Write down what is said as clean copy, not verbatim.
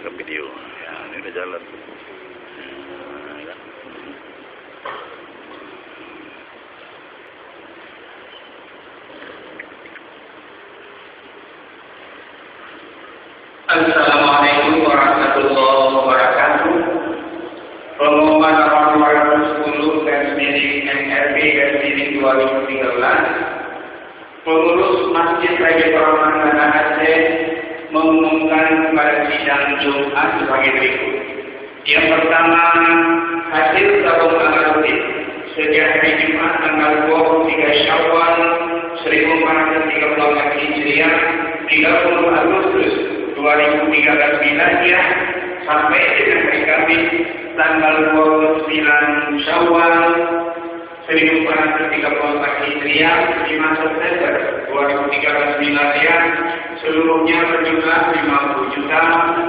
rekam video. Ya, ini udah jalan. Ya. Assalamualaikum warahmatullahi wabarakatuh. Pengumuman nomor 210 NRB 2013. Pengurus Masjid Raja Paramangkana Aceh mengumumkan pada sidang Jumat sebagai berikut. Yang pertama, hasil tabung analitik sejak hari Jumat tanggal 23 Syawal 1434 Hijriah 30 Agustus 2013 Miladiah sampai dengan hari Kamis tanggal 29 Syawal 1434 Hijriah 5 September 2013 Miladiah seluruhnya berjumlah 50.600.000